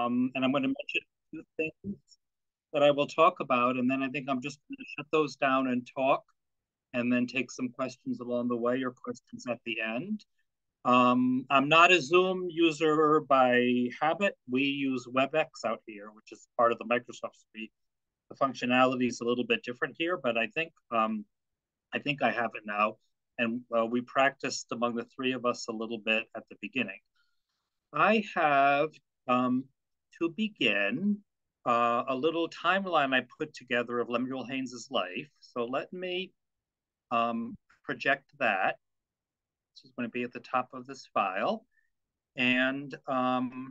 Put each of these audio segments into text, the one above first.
And I'm going to mention two things that I will talk about, and then I think I'm just going to shut those down and talk, and then take some questions along the way or questions at the end. I'm not a Zoom user by habit. We use WebEx out here, which is part of the Microsoft suite. The functionality is a little bit different here, but I think I have it now. And we practiced among the three of us a little bit at the beginning. I have, to begin, a little timeline I put together of Lemuel Haynes's life. So let me project that. This is going to be at the top of this file. And now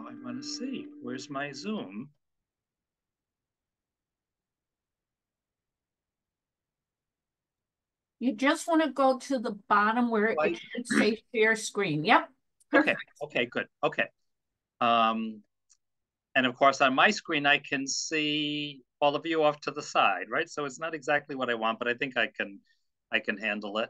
I want to see, where's my Zoom? You just want to go to the bottom where it should say share screen. Yep. Perfect. Okay, good. Okay. And of course, on my screen, I can see all of you off to the side, right? So it's not exactly what I want, but I think I can handle it.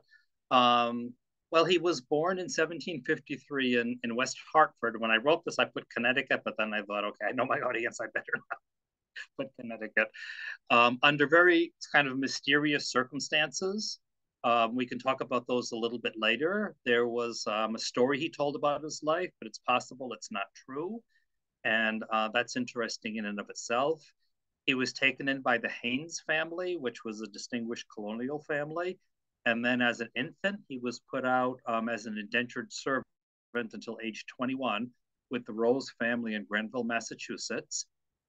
Well, he was born in 1753 in West Hartford. When I wrote this, I put Connecticut, but then I thought, okay, I know my audience, I better not put Connecticut. Under very kind of mysterious circumstances. We can talk about those a little bit later. There was a story he told about his life, but it's possible it's not true. And that's interesting in and of itself. He was taken in by the Haynes family, which was a distinguished colonial family. And then as an infant, he was put out as an indentured servant until age 21 with the Rose family in Grenville, Massachusetts.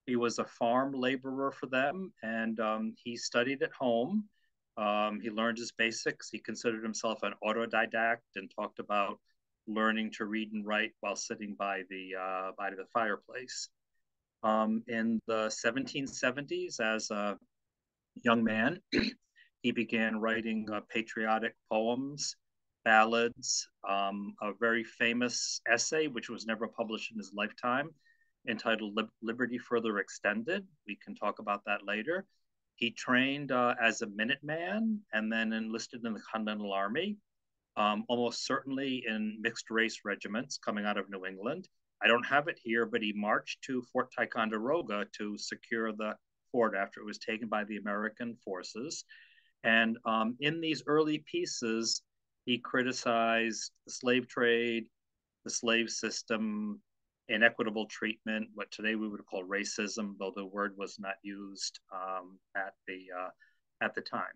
He was a farm laborer for them, and he studied at home. He learned his basics. He considered himself an autodidact and talked about learning to read and write while sitting by the fireplace. In the 1770s, as a young man, he began writing patriotic poems, ballads, a very famous essay, which was never published in his lifetime, entitled Liberty Further Extended. We can talk about that later. He trained as a Minuteman and then enlisted in the Continental Army, almost certainly in mixed race regiments coming out of New England. I don't have it here, but he marched to Fort Ticonderoga to secure the fort after it was taken by the American forces. And in these early pieces, he criticized the slave trade, the slave system, inequitable treatment, what today we would call racism, though the word was not used at the time.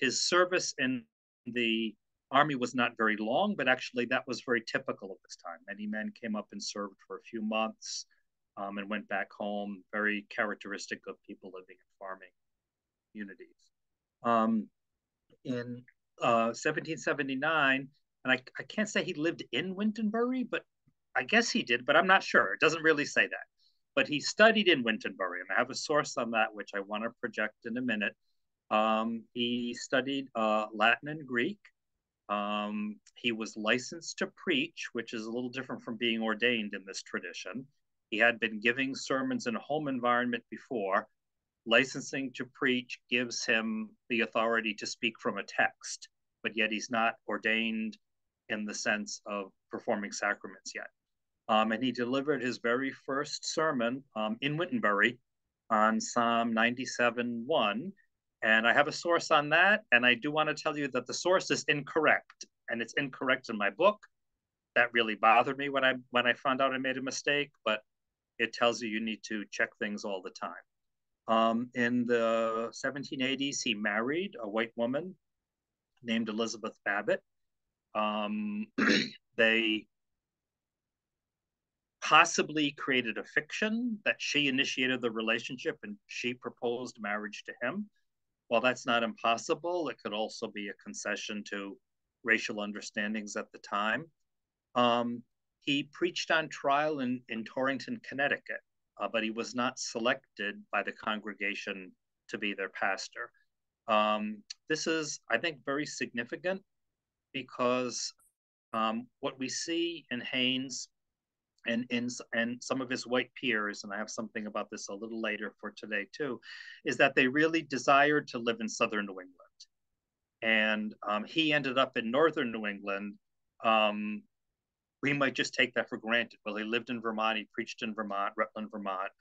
His service in the Army was not very long, but actually that was very typical of this time. Many men came up and served for a few months and went back home, very characteristic of people living in farming communities. In 1779, and I can't say he lived in Wintonbury, but I guess he did, but I'm not sure. It doesn't really say that. But he studied in Wintonbury, and I have a source on that, which I want to project in a minute. He studied Latin and Greek. He was licensed to preach, which is a little different from being ordained in this tradition. He had been giving sermons in a home environment before. Licensing to preach gives him the authority to speak from a text, but yet he's not ordained in the sense of performing sacraments yet. And he delivered his very first sermon in Wintonbury on Psalm 97:1. And I have a source on that. And I do want to tell you that the source is incorrect. And it's incorrect in my book. That really bothered me when I found out I made a mistake, but it tells you need to check things all the time. In the 1780s, he married a white woman named Elizabeth Babbitt. They possibly created a fiction that she initiated the relationship and she proposed marriage to him. While that's not impossible, it could also be a concession to racial understandings at the time. He preached on trial in Torrington, Connecticut, but he was not selected by the congregation to be their pastor. This is, I think, very significant because what we see in Haynes and some of his white peers, and I have something about this a little later for today too, is that they really desired to live in southern New England. And he ended up in northern New England we might just take that for granted. Well, he lived in Vermont, he preached in Vermont, Rutland, Vermont,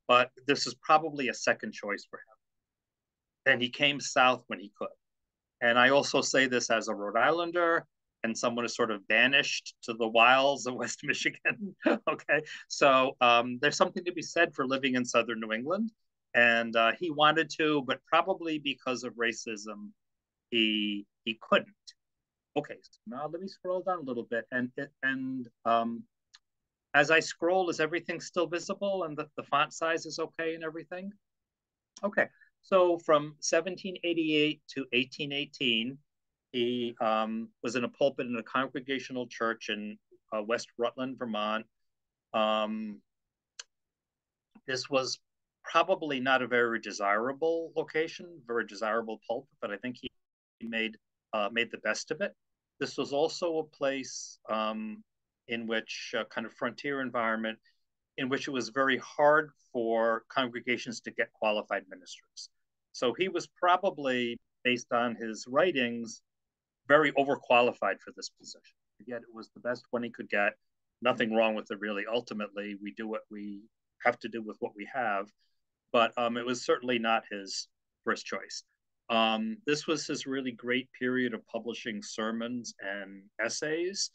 but this is probably a second choice for him. And he came south when he could. And I also say this as a Rhode Islander and someone who's sort of banished to the wilds of West Michigan. Okay. So there's something to be said for living in Southern New England. And he wanted to, but probably because of racism, he couldn't. Okay, so now let me scroll down a little bit. And as I scroll, is everything still visible and the font size is okay and everything? Okay, so from 1788 to 1818, he was in a pulpit in a congregational church in West Rutland, Vermont. Um, this was probably not a very desirable location, very desirable pulpit, but I think he made the best of it. This was also a place in which kind of frontier environment in which it was very hard for congregations to get qualified ministers. So he was probably, based on his writings, very overqualified for this position. Yet it was the best one he could get. Nothing wrong with it, really. Ultimately, we do what we have to do with what we have. But it was certainly not his first choice. This was his really great period of publishing sermons and essays.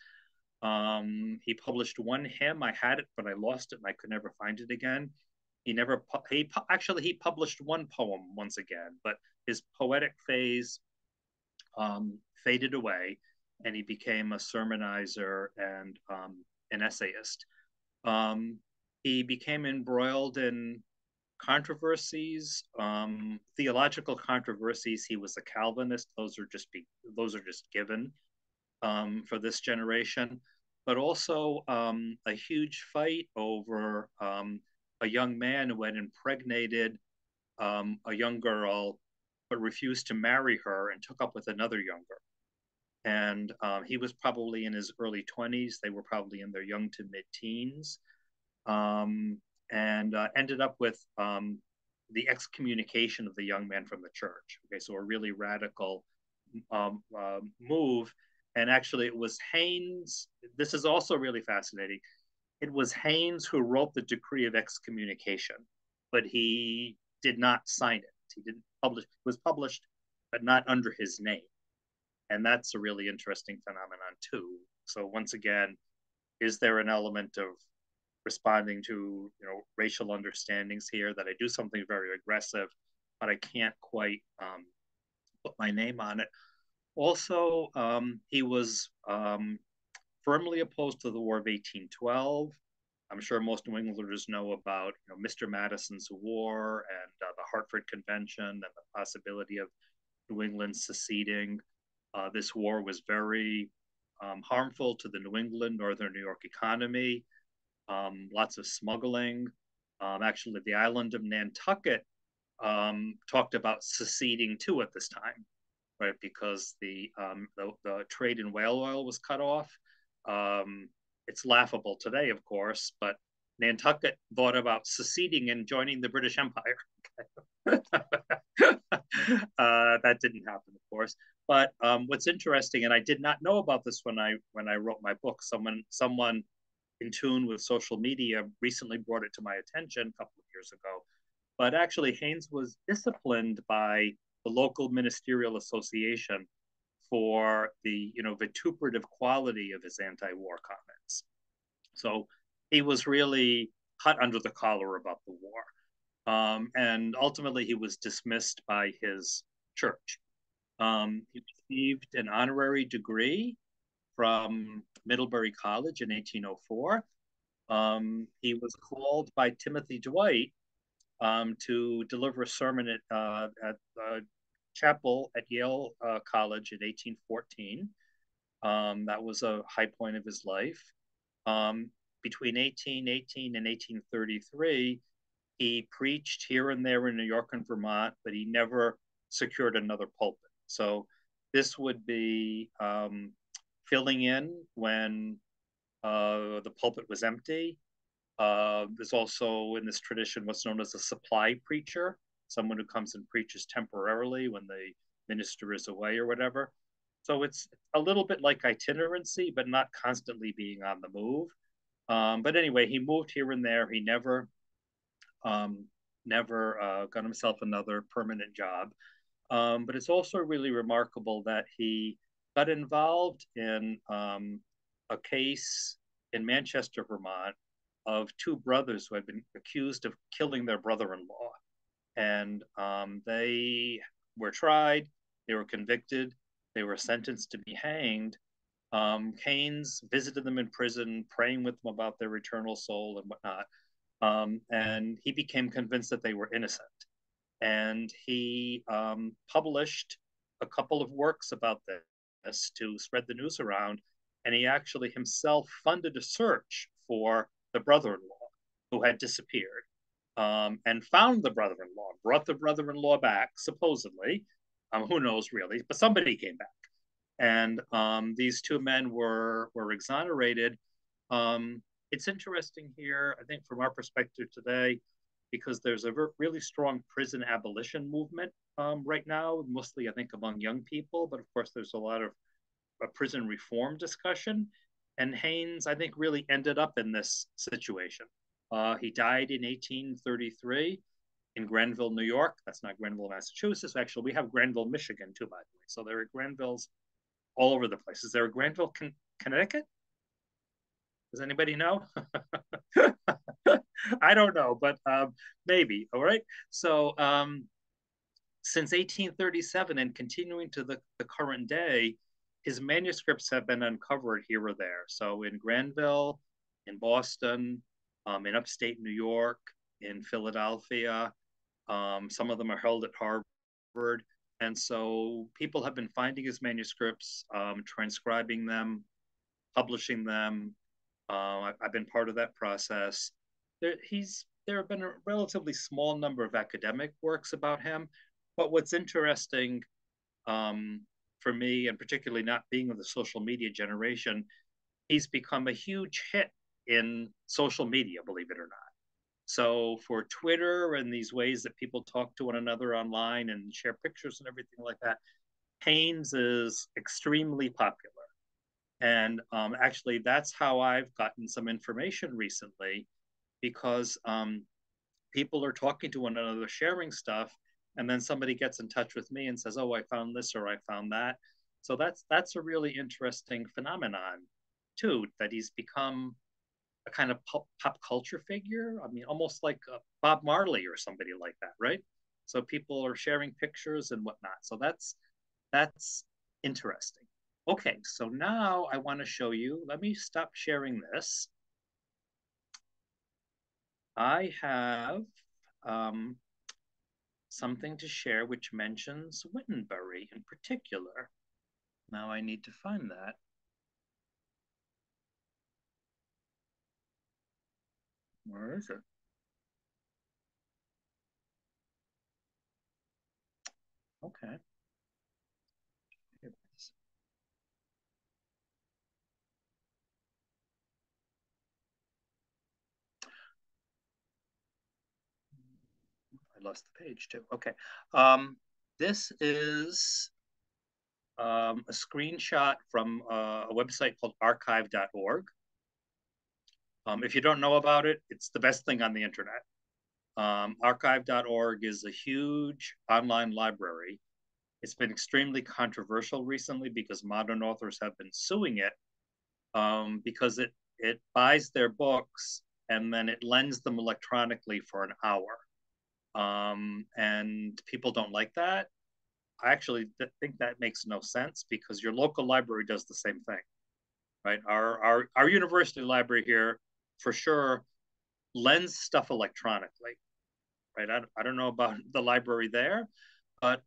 He published one hymn. I had it, but I lost it and I could never find it again. He published one poem once again, but his poetic phase faded away, and he became a sermonizer and an essayist. He became embroiled in controversies, theological controversies. He was a Calvinist. Those are just given for this generation, but also a huge fight over a young man who had impregnated a young girl, but refused to marry her and took up with another young girl. And he was probably in his early 20s. They were probably in their young to mid-teens. And ended up with the excommunication of the young man from the church. Okay, so a really radical move. And actually, it was Haynes. This is also really fascinating. It was Haynes who wrote the decree of excommunication, but he did not sign it. He didn't publish. It was published, but not under his name. And that's a really interesting phenomenon too. So once again, is there an element of responding to racial understandings here that I do something very aggressive, but I can't quite put my name on it? Also, he was firmly opposed to the War of 1812. I'm sure most New Englanders know about Mr. Madison's War and the Hartford Convention and the possibility of New England seceding. This war was very harmful to the New England, Northern New York economy. Lots of smuggling. Actually, the island of Nantucket talked about seceding too at this time, right? Because the trade in whale oil was cut off. It's laughable today, of course, but Nantucket thought about seceding and joining the British Empire. That didn't happen, of course. But what's interesting, and I did not know about this when I wrote my book. Someone in tune with social media recently brought it to my attention a couple of years ago. But actually, Haynes was disciplined by the local ministerial association for the vituperative quality of his anti-war comments. So he was really hot under the collar about the war. And ultimately, he was dismissed by his church. He received an honorary degree from Middlebury College in 1804. He was called by Timothy Dwight to deliver a sermon at the chapel at Yale College in 1814. That was a high point of his life. Between 1818 and 1833, he preached here and there in New York and Vermont, but he never secured another pulpit. So this would be filling in when the pulpit was empty. There's also in this tradition what's known as a supply preacher, someone who comes and preaches temporarily when the minister is away or whatever. So it's a little bit like itinerancy, but not constantly being on the move. But anyway, he moved here and there. He um, never got himself another permanent job. But it's also really remarkable that he got involved in a case in Manchester, Vermont, of two brothers who had been accused of killing their brother-in-law. And they were tried, they were convicted, they were sentenced to be hanged. Haynes visited them in prison, praying with them about their eternal soul and whatnot. And he became convinced that they were innocent. And he published a couple of works about this to spread the news around. And he actually himself funded a search for the brother-in-law who had disappeared, and found the brother-in-law, brought the brother-in-law back, supposedly. Who knows really, but somebody came back. And these two men were exonerated. It's interesting here, I think, from our perspective today, because there's a really strong prison abolition movement right now, mostly, I think, among young people. But of course, there's a lot of prison reform discussion. And Haynes, I think, really ended up in this situation. He died in 1833 in Granville, New York. That's not Granville, Massachusetts. Actually, we have Granville, Michigan, too, by the way. So there are Granvilles all over the place. Is there a Granville, Connecticut? Does anybody know? I don't know, but maybe. All right. So since 1837 and continuing to the current day, his manuscripts have been uncovered here or there. So in Granville, in Boston, in upstate New York, in Philadelphia. Some of them are held at Harvard. And so people have been finding his manuscripts, transcribing them, publishing them. I've been part of that process. There have been a relatively small number of academic works about him. But what's interesting for me, and particularly not being of the social media generation, he's become a huge hit in social media, believe it or not. So for Twitter and these ways that people talk to one another online and share pictures and everything like that, Haynes is extremely popular. And actually, that's how I've gotten some information recently, because people are talking to one another, sharing stuff, and then somebody gets in touch with me and says, "Oh, I found this," or "I found that." So that's a really interesting phenomenon, too, that he's become a kind of pop culture figure. I mean, almost like Bob Marley or somebody like that, right? So people are sharing pictures and whatnot. So that's interesting. Okay, so now I want to show you. Let me stop sharing this. I have something to share which mentions Wittenberry in particular. Now I need to find that. Where is it? Okay. Here it is. I lost the page too. Okay. This is a screenshot from a website called archive.org. If you don't know about it, it's the best thing on the internet. Archive.org is a huge online library. It's been extremely controversial recently because modern authors have been suing it, because it buys their books and then it lends them electronically for an hour. And people don't like that. I actually think that makes no sense, because your local library does the same thing, right? Our university library here, for sure, lends stuff electronically, right? I don't know about the library there, but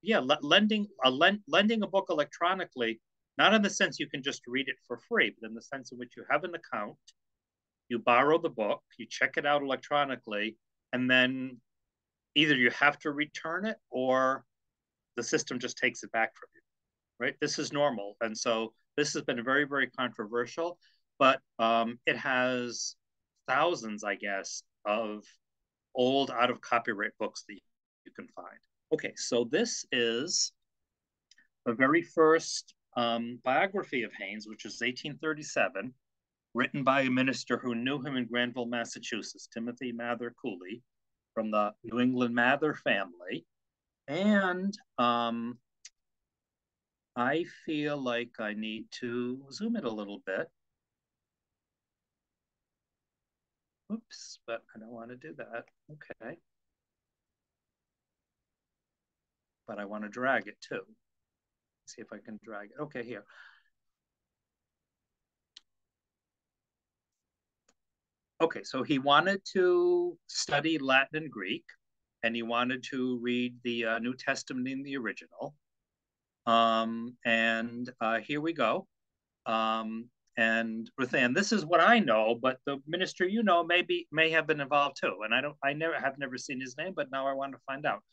yeah, lending a book electronically, not in the sense you can just read it for free, but in the sense in which you have an account, you borrow the book, you check it out electronically, and then either you have to return it or the system just takes it back from you, right? This is normal. And so this has been very, very controversial, but it has thousands, I guess, of old out of copyright books that you can find. Okay, so this is the very first biography of Haynes, which was 1837, written by a minister who knew him in Granville, Massachusetts, Timothy Mather Cooley, from the New England Mather family. And I feel like I need to zoom it a little bit. Oops, but I don't want to do that. Okay. But I want to drag it too. Let's see if I can drag it. Okay, here. Okay, so he wanted to study Latin and Greek, and he wanted to read the New Testament in the original. And here we go. And Ruthann, this is what I know, but the minister you know may have been involved too. And I have never seen his name, but now I want to find out.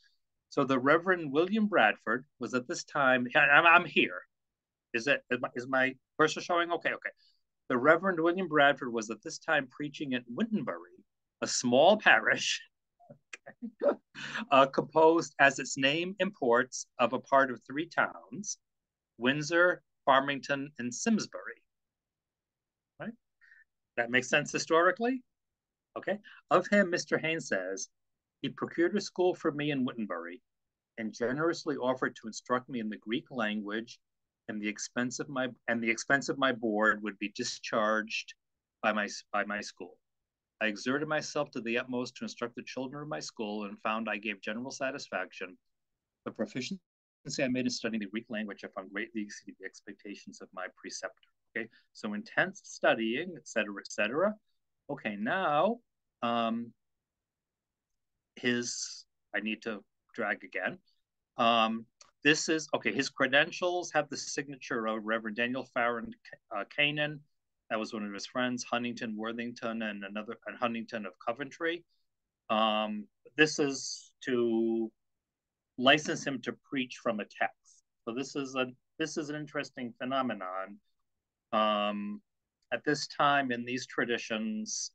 So the Reverend William Bradford was at this time. I'm here. Is my cursor showing? Okay. The Reverend William Bradford was at this time preaching at Wintonbury, a small parish composed, as its name imports, of a part of three towns: Windsor, Farmington, and Simsbury. Right? That makes sense historically? Okay. Of him, Mr. Haynes says, he procured a school for me in Wittenbury and generously offered to instruct me in the Greek language, and the expense of my board would be discharged by my school. I exerted myself to the utmost to instruct the children of my school and found I gave general satisfaction. The proficiency I made in studying the Greek language I found greatly exceeded the expectations of my preceptor. Okay, so intense studying, etc., etc. Okay, now I need to drag again. This is, okay, his credentials have the signature of Reverend Daniel Farron Canaan. That was one of his friends, Huntington Worthington, and Huntington of Coventry. This is to license him to preach from a text. So this is an interesting phenomenon. At this time in these traditions,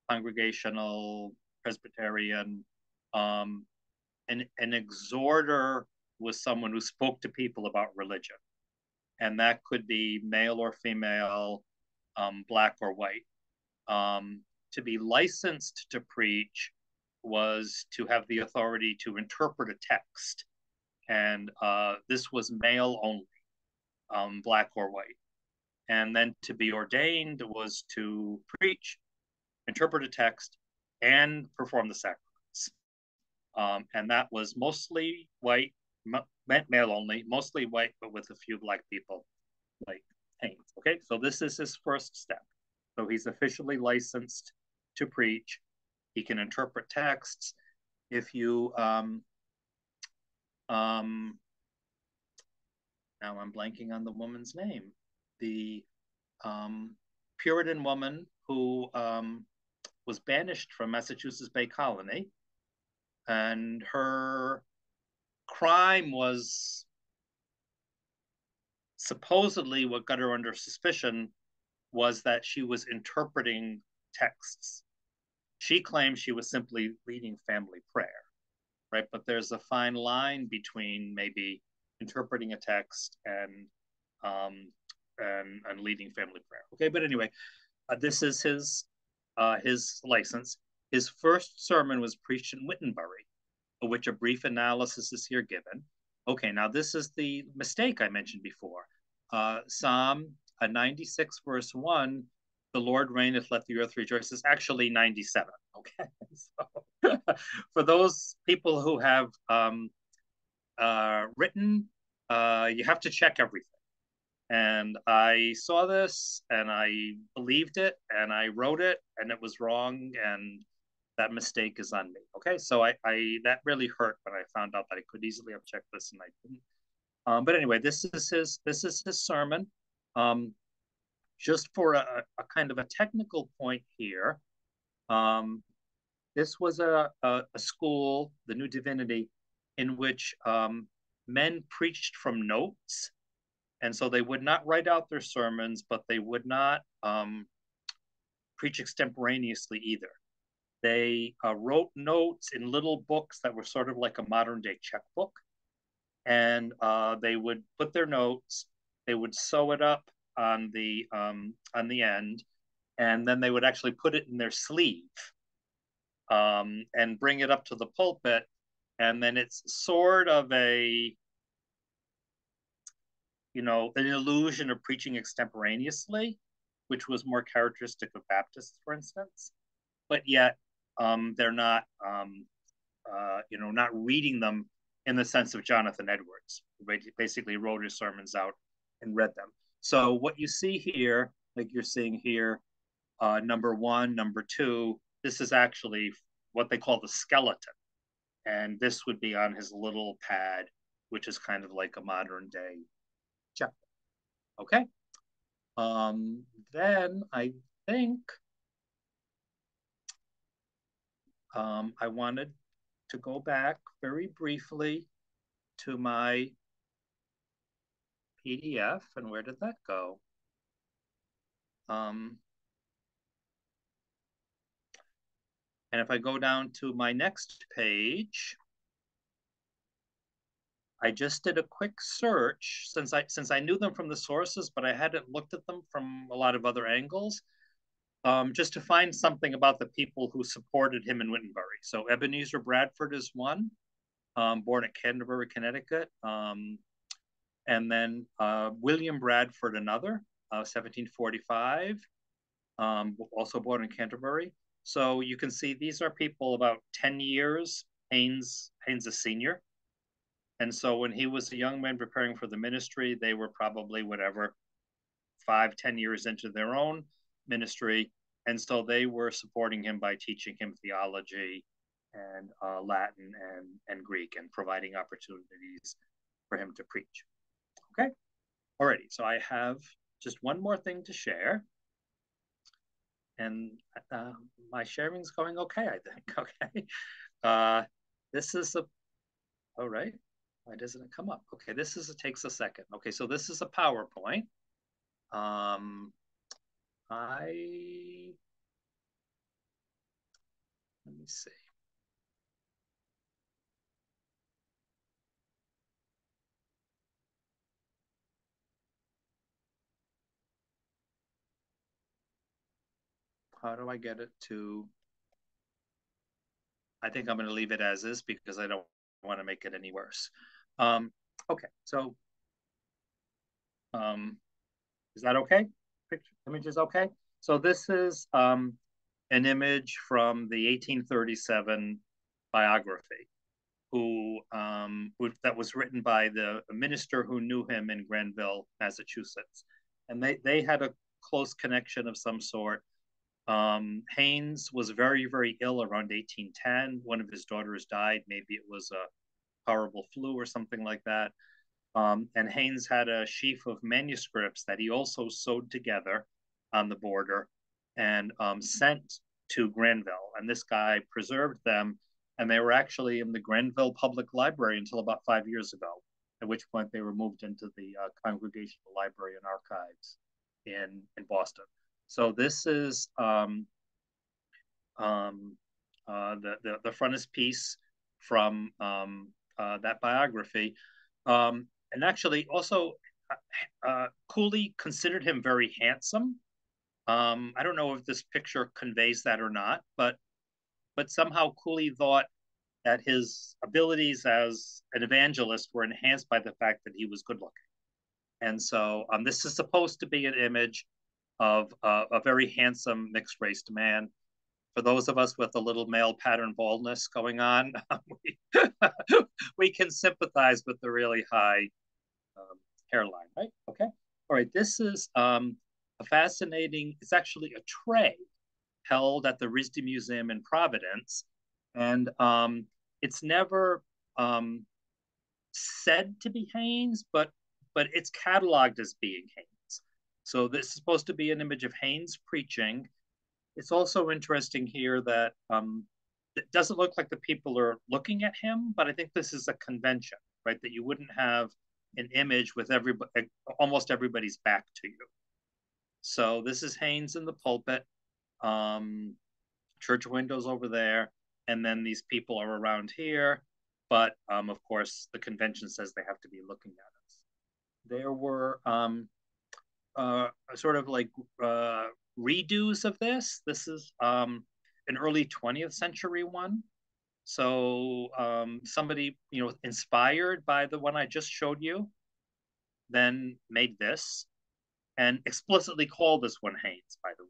congregational, Presbyterian, an exhorter was someone who spoke to people about religion. And that could be male or female, black or white. To be licensed to preach was to have the authority to interpret a text. And this was male only, black or white. And then to be ordained was to preach, interpret a text, and perform the sacraments. And that was mostly white, male only, mostly white, but with a few black people like Haynes. Okay, so this is his first step. So he's officially licensed to preach. He can interpret texts. If you, now I'm blanking on the woman's name. The Puritan woman who was banished from Massachusetts Bay Colony, and her crime was supposedly, what got her under suspicion was that she was interpreting texts. She claimed she was simply leading family prayer, right? But there's a fine line between maybe interpreting a text and leading family prayer. Okay, but anyway, this is his license. His first sermon was preached in Wittenbury, of which a brief analysis is here given. Okay, now this is the mistake I mentioned before. Psalm 96, verse 1, the Lord reigneth, let the earth rejoice, is actually 97. Okay, so for those people who have written, you have to check everything. And I saw this and I believed it and I wrote it and it was wrong, and that mistake is on me. Okay, so I that really hurt when I found out that I could easily have checked this and I didn't. But anyway, this is his sermon. Just for a kind of a technical point here, this was a school, the New Divinity, in which men preached from notes. And so they would not write out their sermons, but they would not preach extemporaneously either. They wrote notes in little books that were sort of like a modern day checkbook. and they would put their notes, they would sew it up on the end, and then they would actually put it in their sleeve and bring it up to the pulpit, and then it's sort of a, an illusion of preaching extemporaneously, which was more characteristic of Baptists, for instance. But yet, they're not, not reading them in the sense of Jonathan Edwards, who basically wrote his sermons out and read them. So what you see here, like you're seeing here, number one, number two, this is actually what they call the skeleton. And this would be on his little pad, which is kind of like a modern day chapter. Okay. Then I think I wanted to go back very briefly to my PDF. And where did that go? And if I go down to my next page, I just did a quick search since I knew them from the sources, but I hadn't looked at them from a lot of other angles, just to find something about the people who supported him in Wittenberry. So Ebenezer Bradford is one, born at Canterbury, Connecticut, and then William Bradford, another, 1745, also born in Canterbury. So you can see these are people about 10 years. Haynes a senior. And so when he was a young man preparing for the ministry, they were probably whatever, 5-10 years into their own ministry. And so they were supporting him by teaching him theology and Latin and Greek, and providing opportunities for him to preach. Okay. Alrighty. So I have just one more thing to share. And my sharing's going okay, I think. Okay. This is a, all right. Why doesn't it come up? Okay, it takes a second. Okay, so this is a PowerPoint. Let me see. How do I get it to, I think I'm going to leave it as is because I don't want to make it any worse. Okay, so is that okay? Picture image is okay. So this is an image from the 1837 biography, that was written by the minister who knew him in Granville, Massachusetts, and they had a close connection of some sort. Haynes was very, very ill around 1810. One of his daughters died. Maybe it was a horrible flu or something like that. And Haynes had a sheaf of manuscripts that he also sewed together on the border and sent to Granville. And this guy preserved them, and they were actually in the Granville Public Library until about 5 years ago, at which point they were moved into the Congregational Library and Archives in Boston. So this is the frontispiece from that biography. And actually, also, Cooley considered him very handsome. I don't know if this picture conveys that or not, but somehow Cooley thought that his abilities as an evangelist were enhanced by the fact that he was good looking. And so this is supposed to be an image of a very handsome mixed-raced man. For those of us with a little male pattern baldness going on, we can sympathize with the really high hairline, right? Okay. All right. This is a fascinating, it's actually a tray held at the RISD Museum in Providence. And it's never said to be Haynes, but it's cataloged as being Haynes. So this is supposed to be an image of Haynes preaching. It's also interesting here that it doesn't look like the people are looking at him, but I think this is a convention, right? That you wouldn't have an image with almost everybody's back to you. So this is Haynes in the pulpit, church windows over there, and then these people are around here. but of course, the convention says they have to be looking at us. There were sort of like redos of this. This is an early 20th century one. So somebody, inspired by the one I just showed you, then made this and explicitly called this one Haynes, by the way.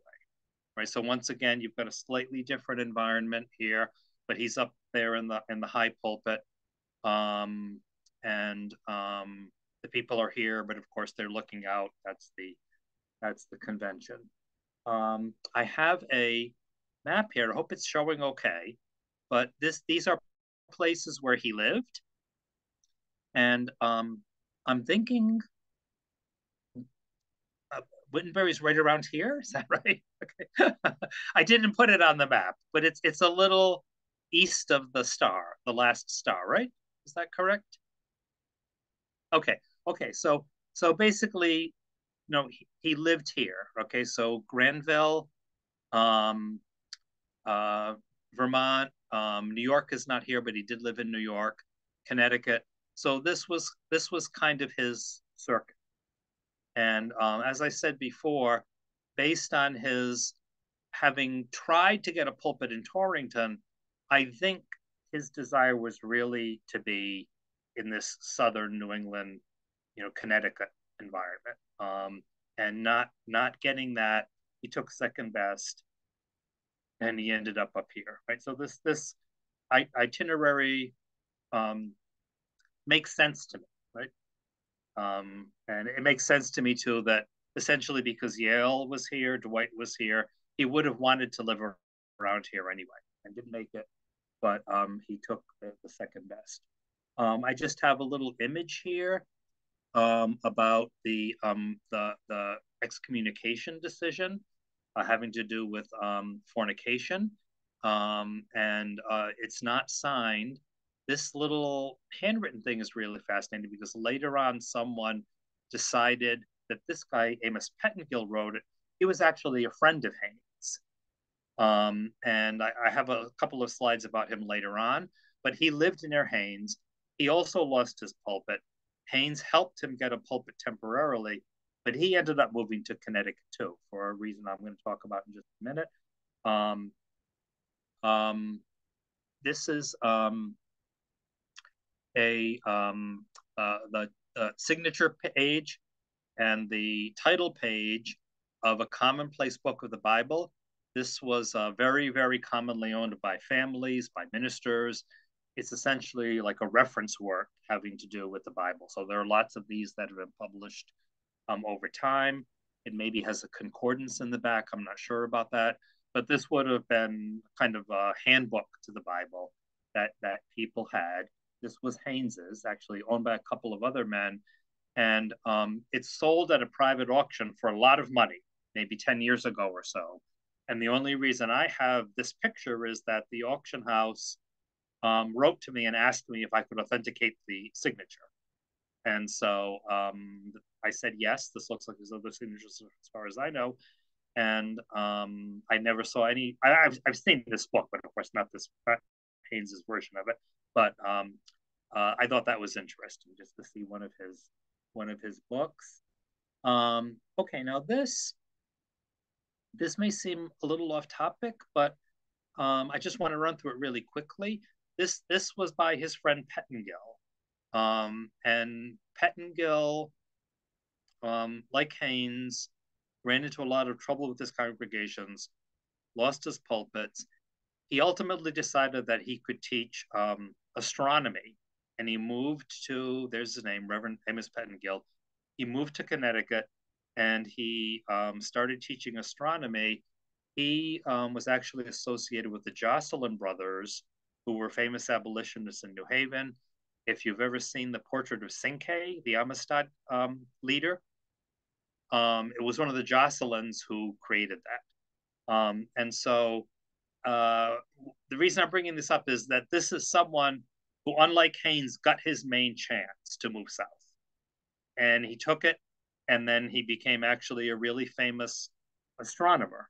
Right. So once again, you've got a slightly different environment here, but he's up there in the high pulpit, and the people are here, but of course they're looking out. That's the convention. I have a map here. I hope it's showing okay, but these are places where he lived, and I'm thinking Wittenberry's right around here. Is that right? Okay. I didn't put it on the map, but it's a little east of the star, the last star, right? Is that correct? Okay. Okay. So basically, he lived here. Okay. So Granville, um, Vermont, New York is not here, but he did live in New York, Connecticut. So this was kind of his circuit. And as I said before, based on his having tried to get a pulpit in Torrington, I think his desire was really to be in this southern New England, Connecticut environment, and not getting that. He took second best, and he ended up here, right? So this itinerary makes sense to me, right? And it makes sense to me too that essentially because Yale was here, Dwight was here, he would have wanted to live around here anyway and didn't make it, but he took the second best. I just have a little image here about the excommunication decision having to do with fornication, and it's not signed. This little handwritten thing is really fascinating because later on someone decided that this guy, Amos Pettengill, wrote it. He was actually a friend of Haynes. And I have a couple of slides about him later on, but he lived near Haynes. He also lost his pulpit. Haynes helped him get a pulpit temporarily, but he ended up moving to Connecticut too, for a reason I'm going to talk about in just a minute. This is the signature page and the title page of a commonplace book of the Bible. This was very, very commonly owned by families, by ministers. It's essentially like a reference work having to do with the Bible. So there are lots of these that have been published over time. It maybe has a concordance in the back. I'm not sure about that. But this would have been kind of a handbook to the Bible that people had. This was Haynes's, actually owned by a couple of other men. And it's sold at a private auction for a lot of money, maybe 10 years ago or so. And the only reason I have this picture is that the auction house wrote to me and asked me if I could authenticate the signature. And so I said, yes, this looks like his other signatures as far as I know. And I never saw any, I've seen this book, but of course not this Haynes's version of it. But I thought that was interesting just to see one of his books. Okay, now this may seem a little off topic, but I just want to run through it really quickly. This was by his friend Pettengill, and Pettengill, like Haynes, ran into a lot of trouble with his congregations, lost his pulpits. He ultimately decided that he could teach astronomy, and he moved to, there's his name, Reverend Amos Pettengill. He moved to Connecticut, and he started teaching astronomy. He was actually associated with the Jocelyn brothers, who were famous abolitionists in New Haven. If you've ever seen the portrait of Cinque, the Amistad leader, it was one of the Jocelyn's who created that. And so the reason I'm bringing this up is that this is someone who, unlike Haynes, got his main chance to move south. And he took it, and then he became actually a really famous astronomer.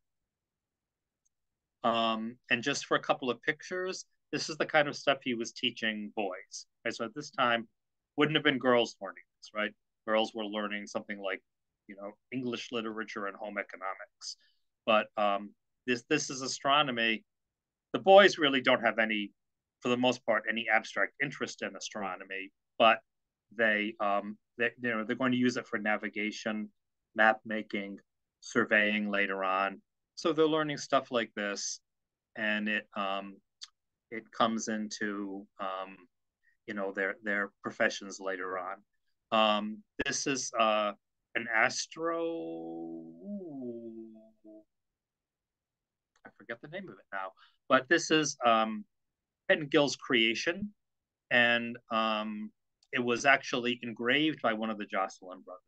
And just for a couple of pictures, this is the kind of stuff he was teaching boys. Right? So at this time, wouldn't have been girls learning this, right? Girls were learning something like, English literature and home economics. But this is astronomy. The boys really don't have any, for the most part, any abstract interest in astronomy, but they're going to use it for navigation, map making, surveying later on. So they're learning stuff like this, and it comes into their professions later on. This is an astro. I forget the name of it now, but this is Pettingill's creation, and it was actually engraved by one of the Jocelyn brothers.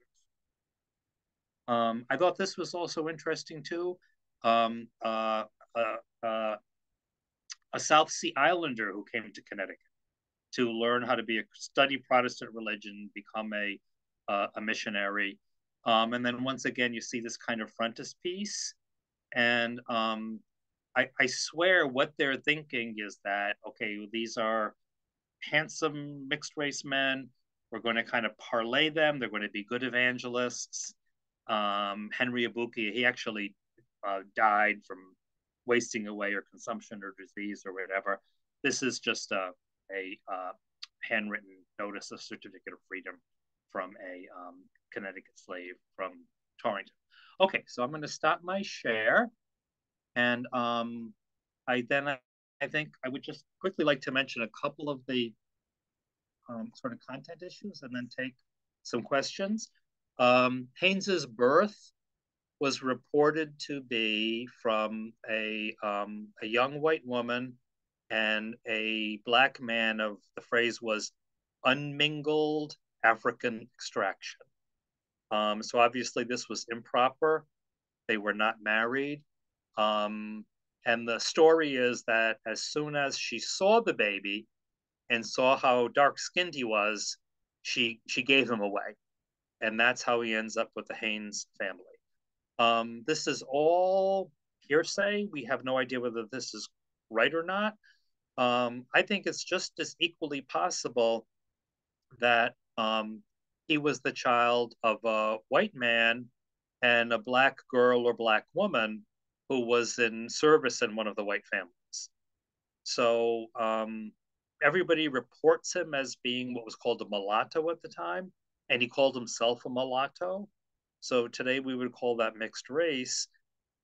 I thought this was also interesting too. Um, uh, uh, uh, a South Sea Islander who came to Connecticut to learn how to study Protestant religion, become a missionary, and then once again you see this kind of frontispiece, and I swear what they're thinking is that, okay, these are handsome mixed race men. We're going to kind of parlay them. They're going to be good evangelists. Henry Ibuki, he actually died from wasting away or consumption or disease or whatever. This is just a handwritten notice of certificate of freedom from a Connecticut slave from Torrington. Okay, so I'm going to stop my share, and I think I would just quickly like to mention a couple of the sort of content issues, and then take some questions. Haynes's birth was reported to be from a young white woman and a black man of, the phrase was, unmingled African extraction. So obviously this was improper. They were not married. And the story is that as soon as she saw the baby and saw how dark skinned he was, she gave him away. And that's how he ends up with the Haynes family. This is all hearsay. We have no idea whether this is right or not. I think it's just as equally possible that he was the child of a white man and a black girl or black woman who was in service in one of the white families. So everybody reports him as being what was called a mulatto at the time, and he called himself a mulatto. So today we would call that mixed race,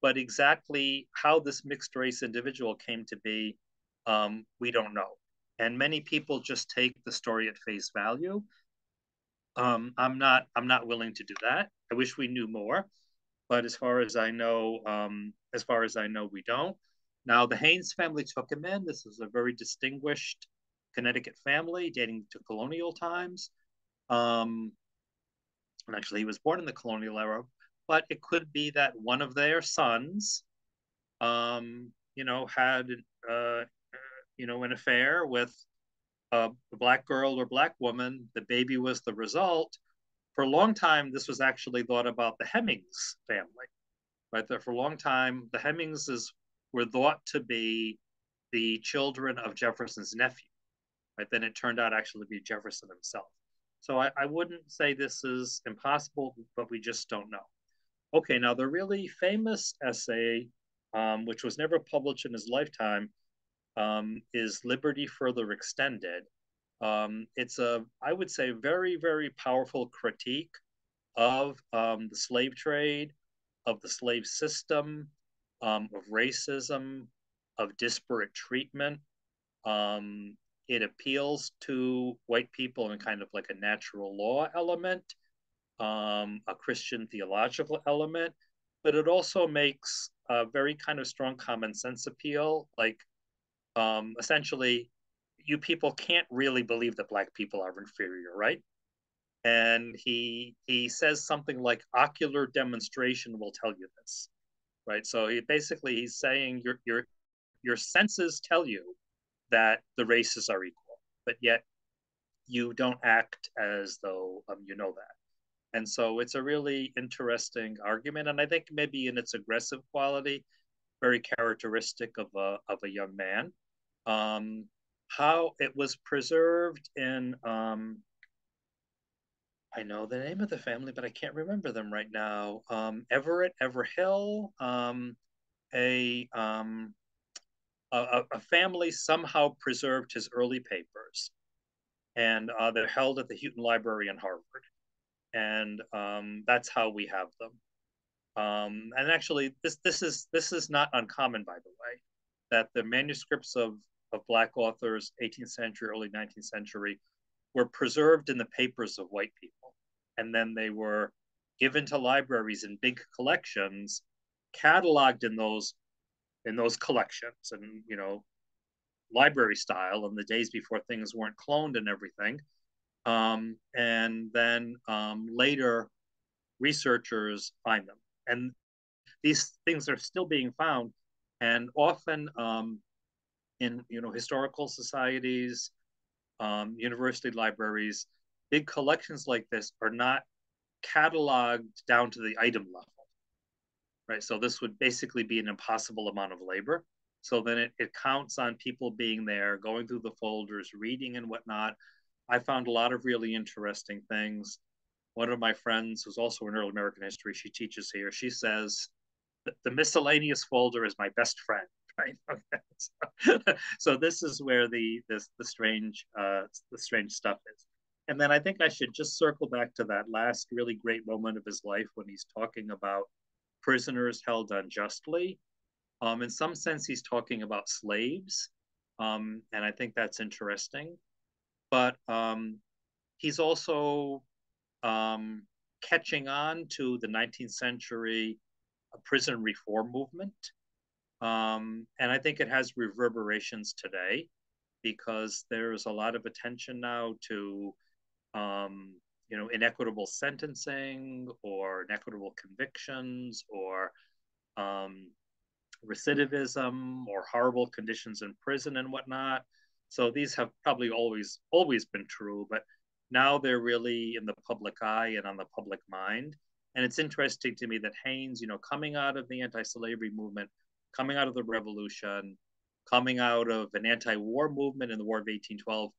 but exactly how this mixed race individual came to be, we don't know. And many people just take the story at face value. I'm not willing to do that. I wish we knew more, but as far as I know, we don't. Now the Haynes family took him in. This is a very distinguished Connecticut family dating to colonial times. And actually, he was born in the colonial era, but it could be that one of their sons, had, an affair with a black girl or black woman. The baby was the result. For a long time, this was actually thought about the Hemmings family, right? That for a long time, the Hemmingses were thought to be the children of Jefferson's nephew, right? Then it turned out actually to be Jefferson himself. So I wouldn't say this is impossible, but we just don't know. Okay, now the really famous essay, which was never published in his lifetime, is Liberty Further Extended. It's I would say, very, very powerful critique of the slave trade, of the slave system, of racism, of disparate treatment. It appeals to white people in kind of like a natural law element, a Christian theological element, but it also makes a very kind of strong common sense appeal. Like, essentially, you people can't really believe that black people are inferior, right? And he says something like, ocular demonstration will tell you this, right? So he's saying your senses tell you that the races are equal, but yet you don't act as though you know that. And so it's a really interesting argument, and I think maybe in its aggressive quality, very characteristic of a young man. How it was preserved in, I know the name of the family, but I can't remember them right now. Everett, Everhill, a, um, a family somehow preserved his early papers, and they're held at the Houghton Library in Harvard, and that's how we have them. And actually, this is not uncommon, by the way, that the manuscripts of Black authors, 18th century, early 19th century, were preserved in the papers of white people, and then they were given to libraries in big collections, cataloged in those collections, and library style in the days before things weren't cloned and everything. And then later, researchers find them, and these things are still being found, and often in historical societies, university libraries, big collections like this are not cataloged down to the item level, right? So this would basically be an impossible amount of labor. So then it counts on people being there, going through the folders, reading and whatnot. I found a lot of really interesting things. One of my friends, who's also in early American history, she teaches here. She says the miscellaneous folder is my best friend, right? Okay. So this is where the strange stuff is. And then I think I should just circle back to that last really great moment of his life when he's talking about prisoners held unjustly. In some sense, he's talking about slaves, and I think that's interesting. But he's also catching on to the 19th century prison reform movement. And I think it has reverberations today because there's a lot of attention now to, inequitable sentencing or inequitable convictions or um, recidivism or horrible conditions in prison and whatnot. So these have probably always been true, but now they're really in the public eye and on the public mind. And it's interesting to me that Haynes, coming out of the anti-slavery movement, coming out of the revolution, coming out of an anti-war movement in the War of 1812,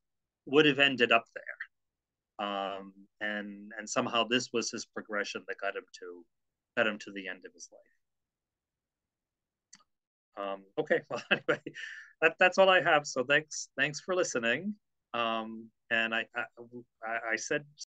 would have ended up there. And somehow this was his progression that got him to the end of his life. Okay, well, anyway, that's all I have. So thanks for listening. And I said